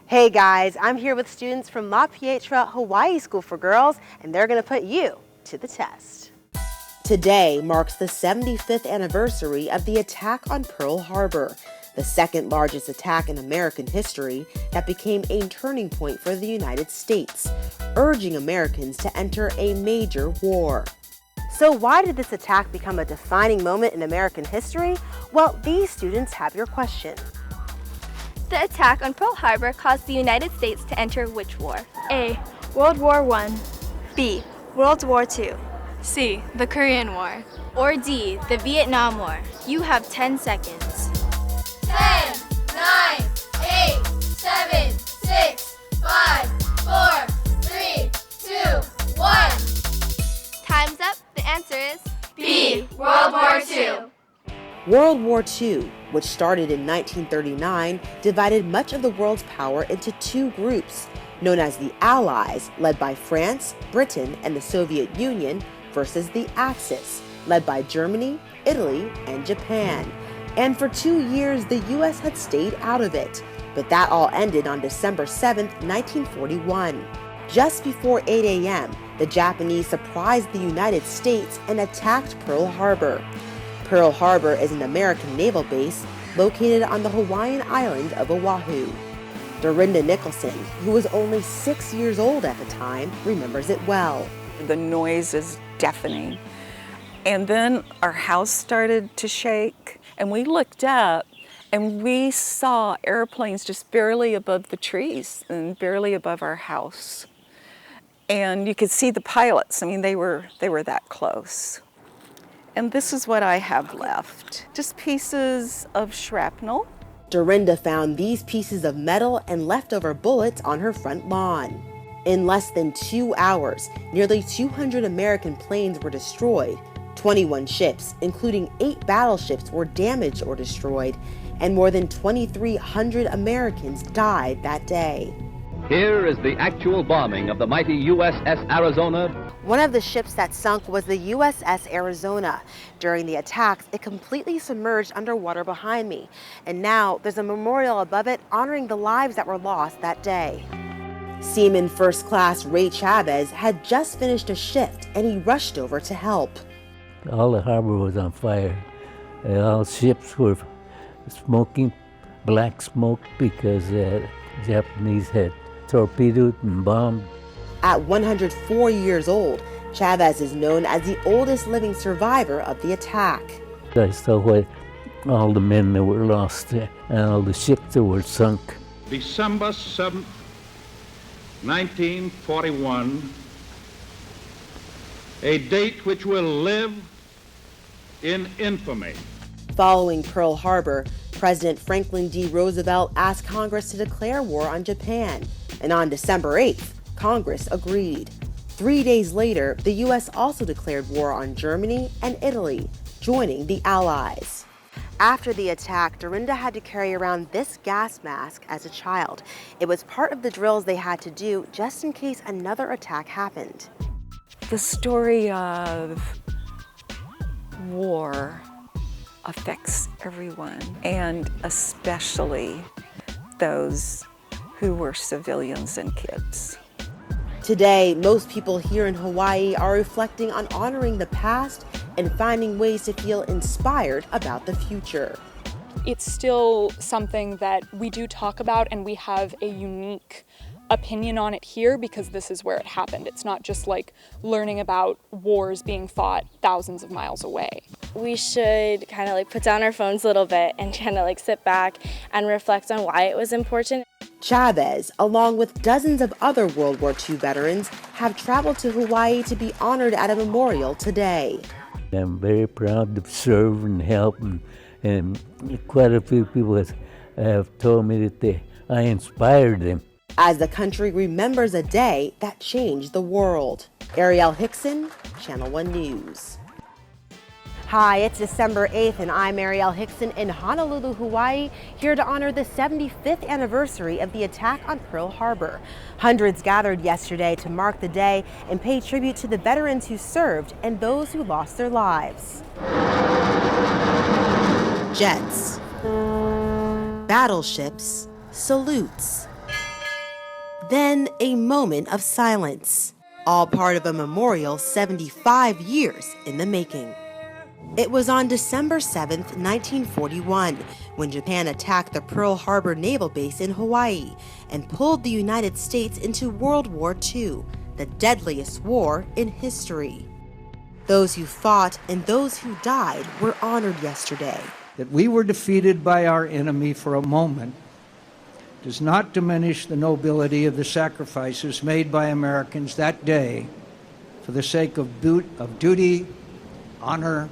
Hey guys, I'm here with students from Pietra, Hawaii School for Girls, and they're going to put you to the test. Today marks the 75th anniversary of the attack on Pearl Harbor, the second largest attack in American history that became a turning point for the United States, urging Americans to enter a major war. So why did this attack become a defining moment in American history? Well, these students have your question. The attack on Pearl Harbor caused the United States to enter which war? A. World War I. B. World War II. C. The Korean War. Or D. The Vietnam War. You have 10 seconds. 10, 9, 8, 7, 6, 5, 4, 3, 2, 1. Time's up. The answer is B. World War II. World War II, which started in 1939, divided much of the world's power into two groups, known as the Allies, led by France, Britain, and the Soviet Union, versus the Axis, led by Germany, Italy, and Japan. And for 2 years, the U.S. had stayed out of it. But that all ended on December 7, 1941. Just before 8 a.m., the Japanese surprised the United States and attacked Pearl Harbor. Pearl Harbor is an American naval base located on the Hawaiian island of Oahu. Dorinda Nicholson, who was only 6 years old at the time, remembers it well. The noise is deafening. And then our house started to shake, and we looked up and we saw airplanes just barely above the trees and barely above our house. And you could see the pilots. I mean, they were that close. And this is what I have left. Just pieces of shrapnel. Dorinda found these pieces of metal and leftover bullets on her front lawn. In less than 2 hours, nearly 200 American planes were destroyed. 21 ships, including 8 battleships, were damaged or destroyed, and more than 2,300 Americans died that day. Here is the actual bombing of the mighty USS Arizona. One of the ships that sunk was the USS Arizona. During the attacks, it completely submerged underwater behind me, and now there's a memorial above it honoring the lives that were lost that day. Seaman First Class Ray Chavez had just finished a shift, and he rushed over to help. All the harbor was on fire. All ships were smoking black smoke because the Japanese had torpedoed and bombed. At 104 years old, Chavez is known as the oldest living survivor of the attack. I saw what all the men that were lost and all the ships that were sunk. December 7th, 1941, a date which will live in infamy. Following Pearl Harbor, President Franklin D. Roosevelt asked Congress to declare war on Japan, and on December 8th, Congress agreed. 3 days later, the U.S. also declared war on Germany and Italy, joining the Allies. After the attack, Dorinda had to carry around this gas mask as a child. It was part of the drills they had to do just in case another attack happened. The story of war affects everyone, and especially those who were civilians and kids. Today, most people here in Hawaii are reflecting on honoring the past and finding ways to feel inspired about the future. It's still something that we do talk about, and we have a unique opinion on it here because this is where it happened. It's not just like learning about wars being fought thousands of miles away. We should kind of like put down our phones a little bit and kind of like sit back and reflect on why it was important. Chavez, along with dozens of other World War II veterans, have traveled to Hawaii to be honored at a memorial today. I'm very proud to serve and help, and quite a few people have told me that I inspired them. As the country remembers a day that changed the world. Arielle Hixson, Channel 1 News. Hi, it's December 8th, and I'm Arielle Hixson in Honolulu, Hawaii, here to honor the 75th anniversary of the attack on Pearl Harbor. Hundreds gathered yesterday to mark the day and pay tribute to the veterans who served and those who lost their lives. Jets, battleships, salutes, Then a moment of silence, all part of a memorial 75 years in the making. It was on December 7th, 1941, when Japan attacked the Pearl Harbor Naval Base in Hawaii and pulled the United States into World War II, the deadliest war in history. Those who fought and those who died were honored yesterday. That we were defeated by our enemy for a moment does not diminish the nobility of the sacrifices made by Americans that day for the sake of duty, honor,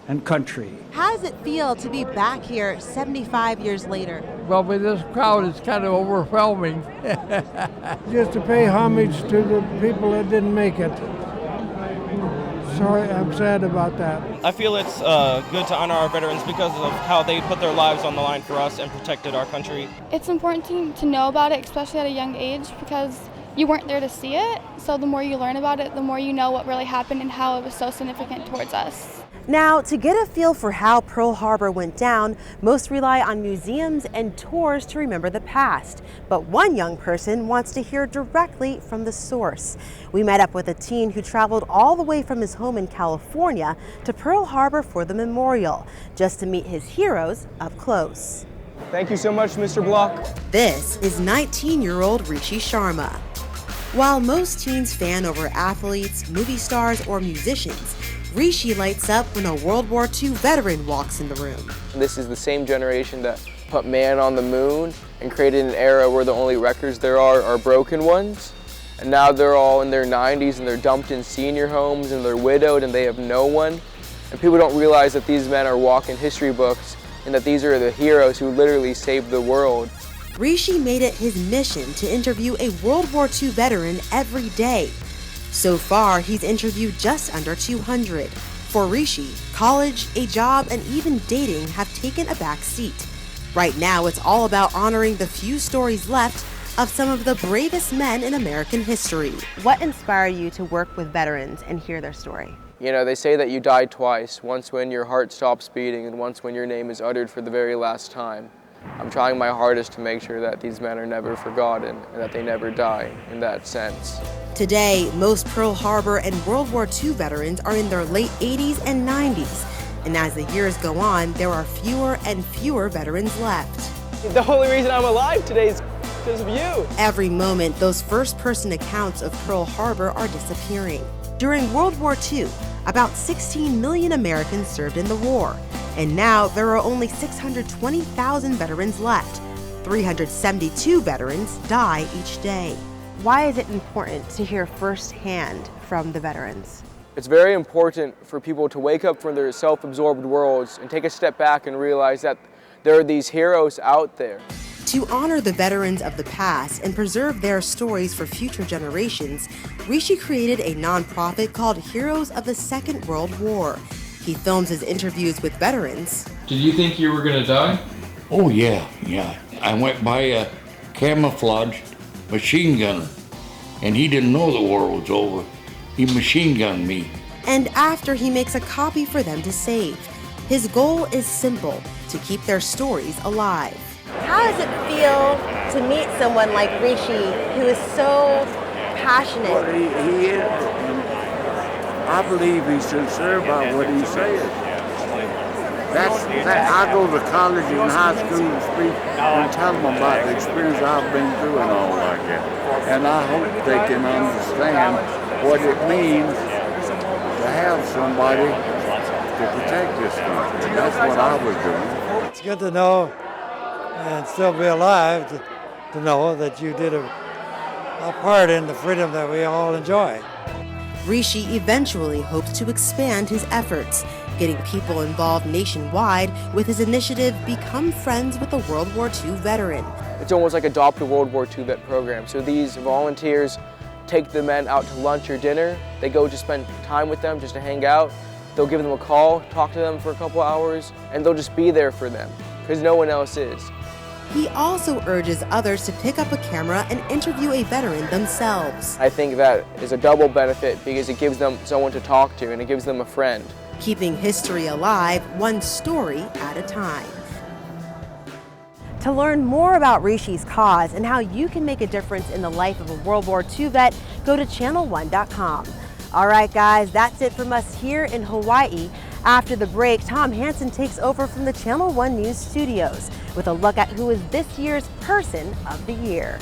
and country. How does it feel to be back here 75 years later? Well, with this crowd, it's kind of overwhelming. Just to pay homage to the people that didn't make it. Sorry, I'm sad about that. I feel it's good to honor our veterans because of how they put their lives on the line for us and protected our country. It's important to know about it, especially at a young age, because you weren't there to see it. So the more you learn about it, the more you know what really happened and how it was so significant towards us. Now, to get a feel for how Pearl Harbor went down, most rely on museums and tours to remember the past. But one young person wants to hear directly from the source. We met up with a teen who traveled all the way from his home in California to Pearl Harbor for the memorial, just to meet his heroes up close. Thank you so much, Mr. Block. This is 19-year-old Rishi Sharma. While most teens fan over athletes, movie stars, or musicians, Rishi lights up when a World War II veteran walks in the room. This is the same generation that put man on the moon and created an era where the only records there are broken ones. And now they're all in their 90s and they're dumped in senior homes and they're widowed and they have no one. And people don't realize that these men are walking history books and that these are the heroes who literally saved the world. Rishi made it his mission to interview a World War II veteran every day. So far, he's interviewed just under 200. For Rishi, college, a job, and even dating have taken a back seat. Right now, it's all about honoring the few stories left of some of the bravest men in American history. What inspired you to work with veterans and hear their story? You know, they say that you die twice, once when your heart stops beating and once when your name is uttered for the very last time. I'm trying my hardest to make sure that these men are never forgotten and that they never die in that sense. Today, most Pearl Harbor and World War II veterans are in their late 80s and 90s. And as the years go on, there are fewer and fewer veterans left. The only reason I'm alive today is because of you. Every moment, those first-person accounts of Pearl Harbor are disappearing. During World War II, about 16 million Americans served in the war. And now there are only 620,000 veterans left. 372 veterans die each day. Why is it important to hear firsthand from the veterans? It's very important for people to wake up from their self-absorbed worlds and take a step back and realize that there are these heroes out there. To honor the veterans of the past and preserve their stories for future generations, Rishi created a nonprofit called Heroes of the Second World War. He films his interviews with veterans. Did you think you were going to die? Oh, yeah. I went by a camouflaged machine gunner, and he didn't know the war was over. He machine gunned me. And after, he makes a copy for them to save. His goal is simple, to keep their stories alive. How does it feel to meet someone like Rishi, who is so passionate? Well, he is. I believe he's sincere about what he says. I go to college and high school and speak and tell them about the experience I've been through and all like that. And I hope they can understand what it means to have somebody to protect this country. That's what I was doing. It's good to know and still be alive to know that you did a part in the freedom that we all enjoy. Rishi eventually hopes to expand his efforts, getting people involved nationwide with his initiative Become Friends with a World War II Veteran. It's almost like Adopt a World War II Vet program. So these volunteers take the men out to lunch or dinner. They go to spend time with them, just to hang out. They'll give them a call, talk to them for a couple hours, and they'll just be there for them, because no one else is. He also urges others to pick up a camera and interview a veteran themselves. I think that is a double benefit because it gives them someone to talk to and it gives them a friend. Keeping history alive, one story at a time. To learn more about Rishi's cause and how you can make a difference in the life of a World War II vet, go to channel1.com. All right, guys, that's it from us here in Hawaii. After the break, Tom Hansen takes over from the Channel 1 News studios with a look at who is this year's Person of the Year.